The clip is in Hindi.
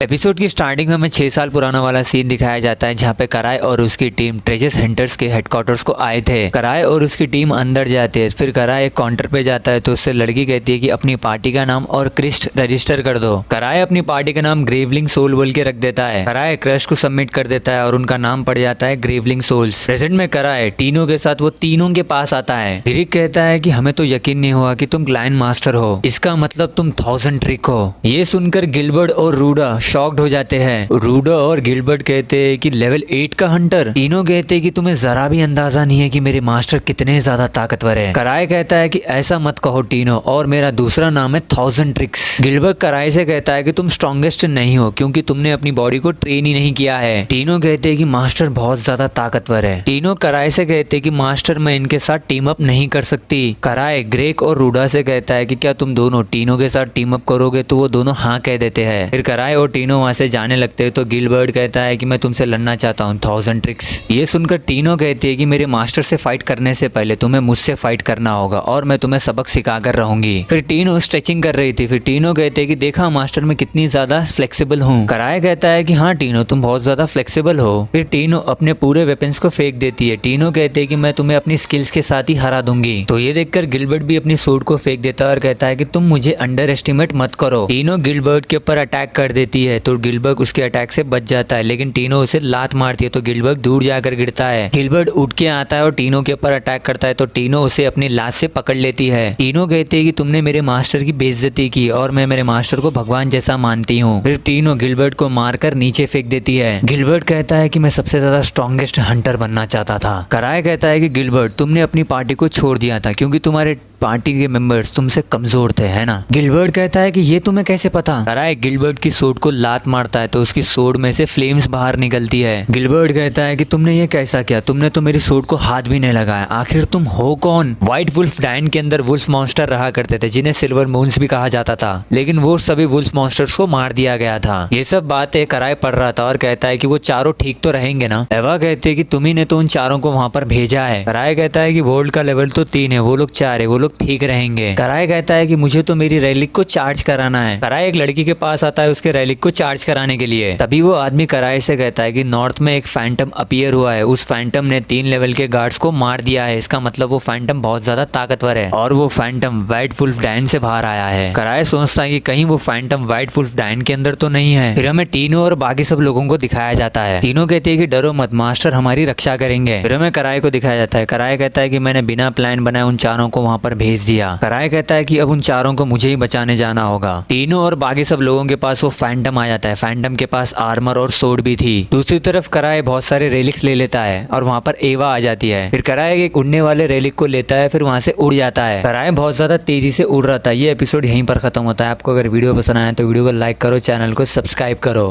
एपिसोड की स्टार्टिंग में हमें 6 साल पुराना वाला सीन दिखाया जाता है जहाँ पे कराय और उसकी टीम ट्रेजर हंटर्स के हेडक्वार्टर्स को आए थे। कराय और उसकी टीम अंदर जाते हैं। फिर कराय एक काउंटर पे जाता है तो उससे लड़की कहती है कि अपनी पार्टी का नाम और क्रिस्ट रजिस्टर कर दो। कराय अपनी पार्टी का नाम ग्रेवलिंग सोल बोल के रख देता है। कराय क्रस्ट को सबमिट कर देता है और उनका नाम पड़ जाता है ग्रेवलिंग सोल्स। प्रेजेंट में कराय टीनो के साथ वो तीनों के पास आता है। रिक कहता है कि हमें तो यकीन नहीं हुआ कि तुम ग्लैन मास्टर हो, इसका मतलब तुम 1000 ट्रिक हो। ये सुनकर गिलबर्ट और रूडा शॉक्ड हो जाते हैं। रूडा और गिलबर्ट कहते हैं कि लेवल 8 का हंटर। टीनो कहते हैं कि तुम्हें जरा भी अंदाजा नहीं है कि मेरे मास्टर कितने ज्यादा ताकतवर है। कराय कहता है कि ऐसा मत कहो टीनो, और मेरा दूसरा नाम है 1000 ट्रिक्स। गिलबर्ट कराय से कहता है कि तुम स्ट्रॉन्गेस्ट नहीं हो क्योंकि तुमने अपनी बॉडी को ट्रेन ही नहीं किया है। टीनो कहते हैं कि मास्टर बहुत ज्यादा ताकतवर है। टीनो कराय से कहते हैं कि मास्टर मैं इनके साथ टीम अप नहीं कर सकती। कराय ग्रेक और रूडा से कहता है कि क्या तुम दोनों टीनो के साथ टीम अप करोगे, तो वो दोनों हाँ कह देते हैं। फिर कराय और टीनो वहां से जाने लगते हैं तो गिलबर्ट कहता है कि मैं तुमसे लड़ना चाहता हूँ 1000 ट्रिक्स। ये सुनकर टीनो कहती है कि मेरे मास्टर से फाइट करने से पहले तुम्हें मुझसे फाइट करना होगा और मैं तुम्हें सबक सिखा कर रहूंगी। फिर टीनो स्ट्रेचिंग कर रही थी। फिर टीनो कहते हैं कि देखा मास्टर मैं कितनी ज्यादा फ्लेक्सिबल हूँ। कराय कहता है कि हाँ टीनो तुम बहुत ज्यादा फ्लेक्सिबल हो। फिर टीनो अपने पूरे वेपन्स को फेंक देती है। टीनो कहते हैं कि मैं तुम्हें अपनी स्किल्स के साथ ही हरा दूंगी। तो ये देखकर गिलबर्ट भी अपनी सूट को फेंक देता है और कहता है कि तुम मुझे अंडर एस्टिमेट मत करो। टीनो गिलबर्ट के ऊपर अटैक कर देती है तो गिलबर्ट उसके अटैक से बच जाता है, लेकिन टीनो उसे लात मारती है तो गिलबर्ट दूर जाकर गिरता है। गिलबर्ट उठ के आता है और टीनो के ऊपर अटैक करता है तो टीनो उसे अपनी लात से पकड़ लेती है। टीनो कहती है कि तुमने मेरे मास्टर की बेइज्जती की और मैं मेरे मास्टर को भगवान जैसा मानती हूँ। फिर टीनो गिलबर्ट को मारकर नीचे फेंक देती है। गिलबर्ट कहता है कि मैं सबसे ज्यादा स्ट्रॉन्गेस्ट हंटर बनना चाहता था। कराय कहता है कि गिलबर्ट तुमने अपनी पार्टी को छोड़ दिया था क्योंकि तुम्हारे पार्टी के मेंबर्स तुमसे कमजोर थे, है ना। गिलबर्ट कहता है कि ये तुम्हें कैसे पता। कराय गिलबर्ट की सोड को लात मारता है तो उसकी सोड में से फ्लेम्स बाहर निकलती है। गिलबर्ट कहता है कि तुमने ये कैसा किया, तुमने तो मेरी सोड को हाथ भी नहीं लगाया, आखिर तुम हो कौन। व्हाइट वुल्फ डाइन के अंदर वुल्फ मॉन्स्टर रहा करते थे जिन्हें सिल्वर मून्स भी कहा जाता था, लेकिन वो सभी वुल्फ मॉन्स्टर्स को मार दिया गया था। ये सब बातें कराय पढ़ रहा था और कहता है कि वो चारों ठीक तो रहेंगे ना। एवा कहते हैं कि तुम्ही ने तो उन चारों को वहां पर भेजा है। कराय कहता है कि वोल्ड का लेवल तो 3 है, वो लोग 4 है, वो लोग ठीक रहेंगे। कराय कहता है कि मुझे तो मेरी रैलिक को चार्ज कराना है। कराय एक लड़की के पास आता है उसके रैलिक को चार्ज कराने के लिए। तभी वो आदमी कराय से कहता है कि नॉर्थ में एक फैंटम अपीयर हुआ है, उस फैंटम ने 3 लेवल के गार्ड्स को मार दिया है, इसका मतलब वो फैंटम बहुत ज्यादा ताकतवर है और वो फैंटम व्हाइट वुल्फ डाइन से बाहर आया है। कराय सोचता है कि कहीं वो फैंटम व्हाइट वुल्फ डाइन के अंदर तो नहीं है। फिर हमें टीनो और बाकी सब लोगों को दिखाया जाता है। टीनो कहती है कि डरो मत, मास्टर हमारी रक्षा करेंगे। फिर हमें कराय को दिखाया जाता है। कराय कहता है कि मैंने बिना प्लान बनाए उन चारों को वहां पर भेज दिया। कराय कहता है कि अब उन चारों को मुझे ही बचाने जाना होगा। टीनो और बाकी सब लोगों के पास वो फैंटम आ जाता है। फैंटम के पास आर्मर और सोड भी थी। दूसरी तरफ कराय बहुत सारे रेलिक्स ले लेता है और वहां पर एवा आ जाती है। फिर कराय एक उड़ने वाले रेलिक को लेता है, फिर वहां से उड़ जाता है। कराय बहुत ज्यादा तेजी से उड़ रहा था। ये एपिसोड यहीं पर खत्म होता है। आपको अगर वीडियो पसंद आया तो वीडियो को लाइक करो, चैनल को सब्सक्राइब करो।